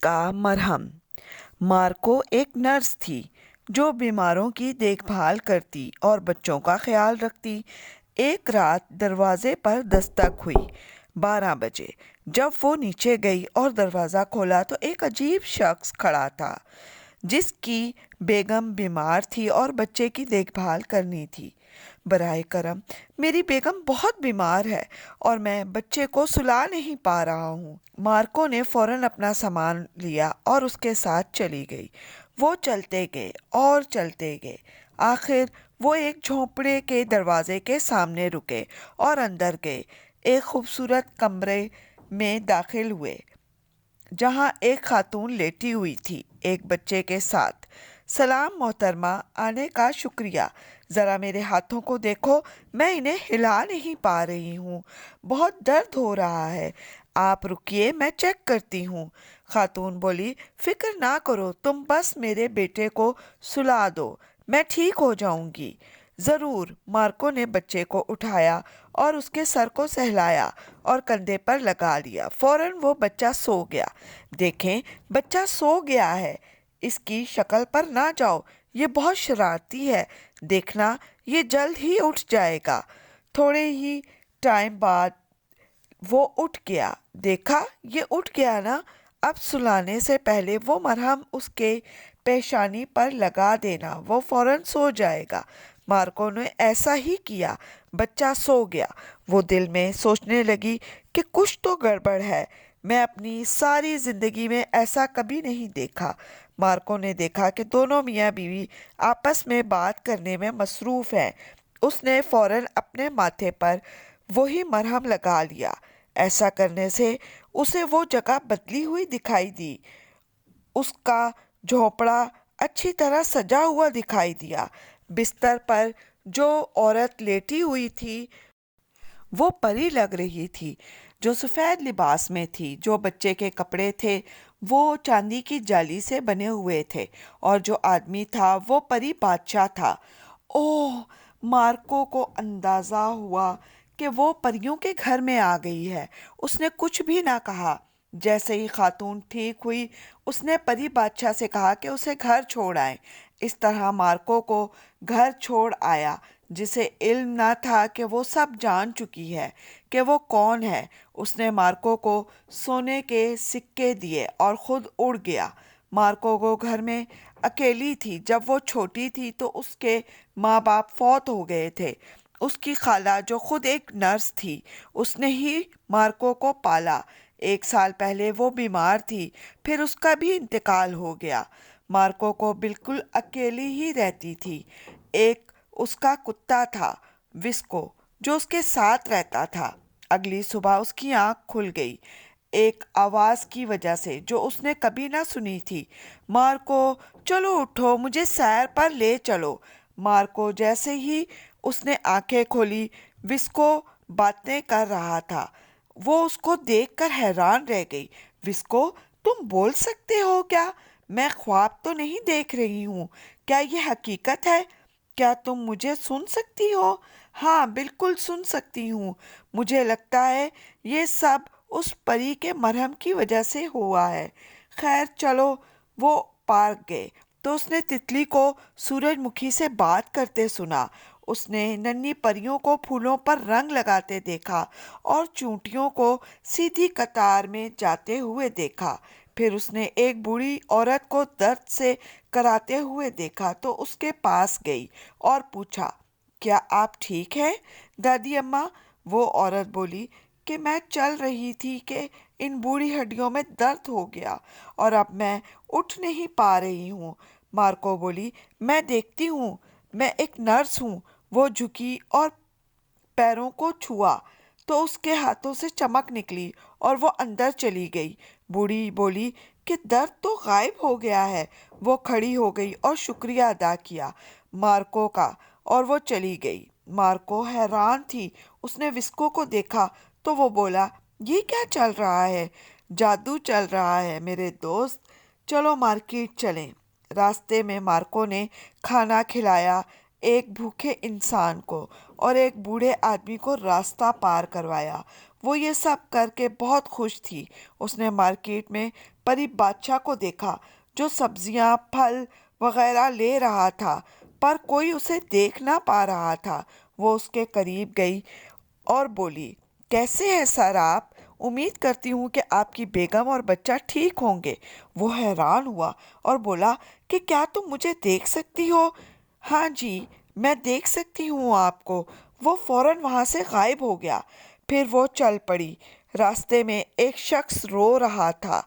کا مرہم۔ مارکو ایک نرس تھی جو بیماروں کی دیکھ بھال کرتی اور بچوں کا خیال رکھتی۔ ایک رات دروازے پر دستک ہوئی۔ 12 بجے۔ جب وہ نیچے گئی اور دروازہ کھولا تو ایک عجیب شخص کھڑا تھا جس کی بیگم بیمار تھی اور بچے کی دیکھ بھال کرنی تھی۔ براہ کرم، میری بیگم بہت بیمار ہے اور میں بچے کو سلا نہیں پا رہا ہوں۔ مارکو نے فوراً اپنا سامان لیا اور اس کے ساتھ چلی گئی۔ وہ چلتے گئے اور چلتے گئے۔ آخر وہ ایک جھونپڑے کے دروازے کے سامنے رکے اور اندر گئے۔ ایک خوبصورت کمرے میں داخل ہوئے جہاں ایک خاتون لیٹی ہوئی تھی ایک بچے کے ساتھ۔ سلام محترمہ، آنے کا شکریہ۔ ذرا میرے ہاتھوں کو دیکھو، میں انہیں ہلا نہیں پا رہی ہوں، بہت درد ہو رہا ہے۔ آپ رکیے، میں چیک کرتی ہوں۔ خاتون بولی، فکر نہ کرو، تم بس میرے بیٹے کو سلا دو، میں ٹھیک ہو جاؤں گی۔ ضرور۔ مارکو نے بچے کو اٹھایا اور اس کے سر کو سہلایا اور کندھے پر لگا لیا۔ فوراً وہ بچہ سو گیا۔ دیکھیں، بچہ سو گیا ہے، اس کی شکل پر نہ جاؤ، یہ بہت شرارتی ہے، دیکھنا یہ جلد ہی اٹھ جائے گا۔ تھوڑے ہی ٹائم بعد وہ اٹھ گیا۔ دیکھا، یہ اٹھ گیا نا، اب سلانے سے پہلے وہ مرہم اس کے پیشانی پر لگا دینا، وہ فوراً سو جائے گا۔ مارکو نے ایسا ہی کیا، بچہ سو گیا۔ وہ دل میں سوچنے لگی کہ کچھ تو گڑبڑ ہے، میں اپنی ساری زندگی میں ایسا کبھی نہیں دیکھا۔ مارکو نے دیکھا کہ دونوں میاں بیوی آپس میں بات کرنے میں مصروف ہیں۔ اس نے فوراً اپنے ماتھے پر وہی مرہم لگا لیا۔ ایسا کرنے سے اسے وہ جگہ بدلی ہوئی دکھائی دی، اس کا جھونپڑا اچھی طرح سجا ہوا دکھائی دیا۔ بستر پر جو عورت لیٹی ہوئی تھی وہ پری لگ رہی تھی، جو سفید لباس میں تھی۔ جو بچے کے کپڑے تھے وہ چاندی کی جالی سے بنے ہوئے تھے اور جو آدمی تھا وہ پری بادشاہ تھا۔ اوہ! مارکو کو اندازہ ہوا کہ وہ پریوں کے گھر میں آ گئی ہے۔ اس نے کچھ بھی نہ کہا۔ جیسے ہی خاتون ٹھیک ہوئی، اس نے پری بادشاہ سے کہا کہ اسے گھر چھوڑ آئیں۔ اس طرح مارکو کو گھر چھوڑ آیا، جسے علم نہ تھا کہ وہ سب جان چکی ہے کہ وہ کون ہے۔ اس نے مارکو کو سونے کے سکے دیے اور خود اڑ گیا۔ مارکو کو گھر میں اکیلی تھی۔ جب وہ چھوٹی تھی تو اس کے ماں باپ فوت ہو گئے تھے۔ اس کی خالہ جو خود ایک نرس تھی، اس نے ہی مارکو کو پالا۔ 1 سال پہلے وہ بیمار تھی، پھر اس کا بھی انتقال ہو گیا۔ مارکو کو بالکل اکیلی ہی رہتی تھی۔ ایک اس کا کتا تھا، وسکو، جو اس کے ساتھ رہتا تھا۔ اگلی صبح اس کی آنکھ کھل گئی ایک آواز کی وجہ سے جو اس نے کبھی نہ سنی تھی۔ مارکو، چلو اٹھو، مجھے سیر پر لے چلو۔ مارکو جیسے ہی اس نے آنکھیں کھولی، وسکو باتیں کر رہا تھا۔ وہ اس کو دیکھ کر حیران رہ گئی۔ وسکو، تم بول سکتے ہو کیا؟ میں خواب تو نہیں دیکھ رہی ہوں، کیا یہ حقیقت ہے؟ کیا تم مجھے سن سکتی ہو؟ ہاں، بالکل سن سکتی ہوں۔ مجھے لگتا ہے یہ سب اس پری کے مرہم کی وجہ سے ہوا ہے۔ خیر چلو۔ وہ پارک گئے تو اس نے تتلی کو سورج مکھی سے بات کرتے سنا۔ اس نے ننھی پریوں کو پھولوں پر رنگ لگاتے دیکھا اور چونٹیوں کو سیدھی قطار میں جاتے ہوئے دیکھا۔ پھر اس نے ایک بوڑھی عورت کو درد سے کراتے ہوئے دیکھا تو اس کے پاس گئی اور پوچھا، کیا آپ ٹھیک ہیں دادی اماں؟ وہ عورت بولی کہ میں چل رہی تھی کہ ان بوڑھی ہڈیوں میں درد ہو گیا اور اب میں اٹھ نہیں پا رہی ہوں۔ مارکو بولی، میں دیکھتی ہوں، میں ایک نرس ہوں۔ وہ جھکی اور پیروں کو چھوا تو اس کے ہاتھوں سے چمک نکلی اور وہ اندر چلی گئی۔ بوڑھی بولی کہ درد تو غائب ہو گیا ہے۔ وہ کھڑی ہو گئی اور شکریہ ادا کیا مارکو کا اور وہ چلی گئی۔ مارکو حیران تھی۔ اس نے وسکو کو دیکھا تو وہ بولا، یہ کیا چل رہا ہے؟ جادو چل رہا ہے میرے دوست، چلو مارکیٹ چلیں۔ راستے میں مارکو نے کھانا کھلایا۔ ایک بھوکے انسان کو اور ایک بوڑھے آدمی کو راستہ پار کروایا۔ وہ یہ سب کر کے بہت خوش تھی۔ اس نے مارکیٹ میں پری بادشاہ کو دیکھا جو سبزیاں، پھل وغیرہ لے رہا تھا، پر کوئی اسے دیکھ نہ پا رہا تھا۔ وہ اس کے قریب گئی اور بولی، کیسے ہیں سر آپ؟ امید کرتی ہوں کہ آپ کی بیگم اور بچہ ٹھیک ہوں گے۔ وہ حیران ہوا اور بولا کہ کیا تم مجھے دیکھ سکتی ہو؟ ہاں جی، میں دیکھ سکتی ہوں آپ کو۔ وہ فوراً وہاں سے غائب ہو گیا۔ پھر وہ چل پڑی۔ راستے میں ایک شخص رو رہا تھا۔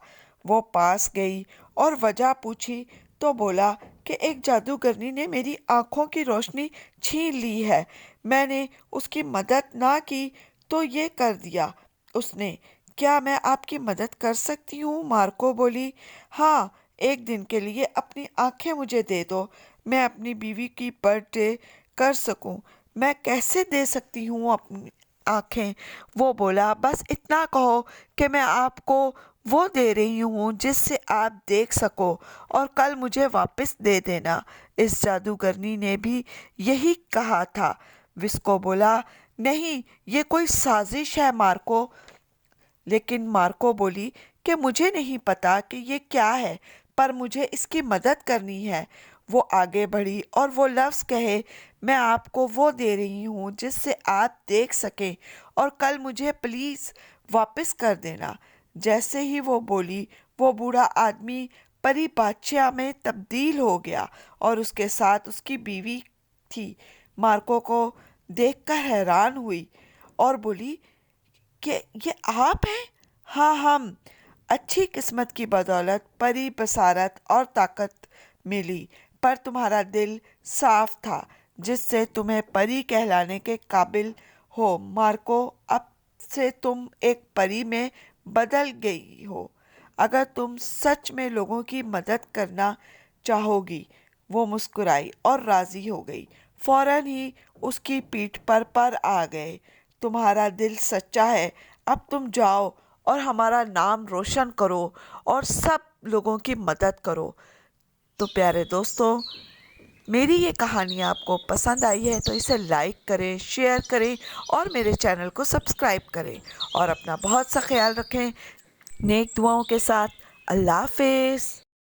وہ پاس گئی اور وجہ پوچھی تو بولا کہ ایک جادوگرنی نے میری آنکھوں کی روشنی چھین لی ہے۔ میں نے اس کی مدد نہ کی تو یہ کر دیا اس نے۔ کیا میں آپ کی مدد کر سکتی ہوں؟ مارکو بولی، ہاں، ایک دن کے لیے اپنی آنکھیں مجھے دے دو، میں اپنی بیوی کی برتھ ڈے کر سکوں۔ میں کیسے دے سکتی ہوں اپنی آنکھیں؟ وہ بولا، بس اتنا کہو کہ میں آپ کو وہ دے رہی ہوں جس سے آپ دیکھ سکو اور کل مجھے واپس دے دینا۔ اس جادوگرنی نے بھی یہی کہا تھا۔ وسکو بولا، نہیں، یہ کوئی سازش ہے مارکو۔ لیکن مارکو بولی کہ مجھے نہیں پتا کہ یہ کیا ہے، پر مجھے اس کی مدد کرنی ہے۔ وہ آگے بڑھی اور وہ لفظ کہے، میں آپ کو وہ دے رہی ہوں جس سے آپ دیکھ سکیں اور کل مجھے پلیز واپس کر دینا۔ جیسے ہی وہ بولی، وہ بوڑھا آدمی پری بادشاہ میں تبدیل ہو گیا اور اس کے ساتھ اس کی بیوی تھی۔ مارکو کو دیکھ کر حیران ہوئی اور بولی کہ یہ آپ ہیں؟ ہاں، ہم۔ اچھی قسمت کی بدولت پری بصارت اور طاقت ملی، پر تمہارا دل صاف تھا جس سے تمہیں پری کہلانے کے قابل ہو۔ مارکو، اب سے تم ایک پری میں بدل گئی ہو۔ اگر تم سچ میں لوگوں کی مدد کرنا چاہو گی۔ وہ مسکرائی اور راضی ہو گئی۔ فوراً ہی اس کی پیٹھ پر آ گئے، تمہارا دل سچا ہے، اب تم جاؤ اور ہمارا نام روشن کرو اور سب لوگوں کی مدد کرو۔ تو پیارے دوستو، میری یہ کہانی آپ کو پسند آئی ہے تو اسے لائک کریں، شیئر کریں اور میرے چینل کو سبسکرائب کریں اور اپنا بہت سا خیال رکھیں۔ نیک دعاؤں کے ساتھ اللہ حافظ۔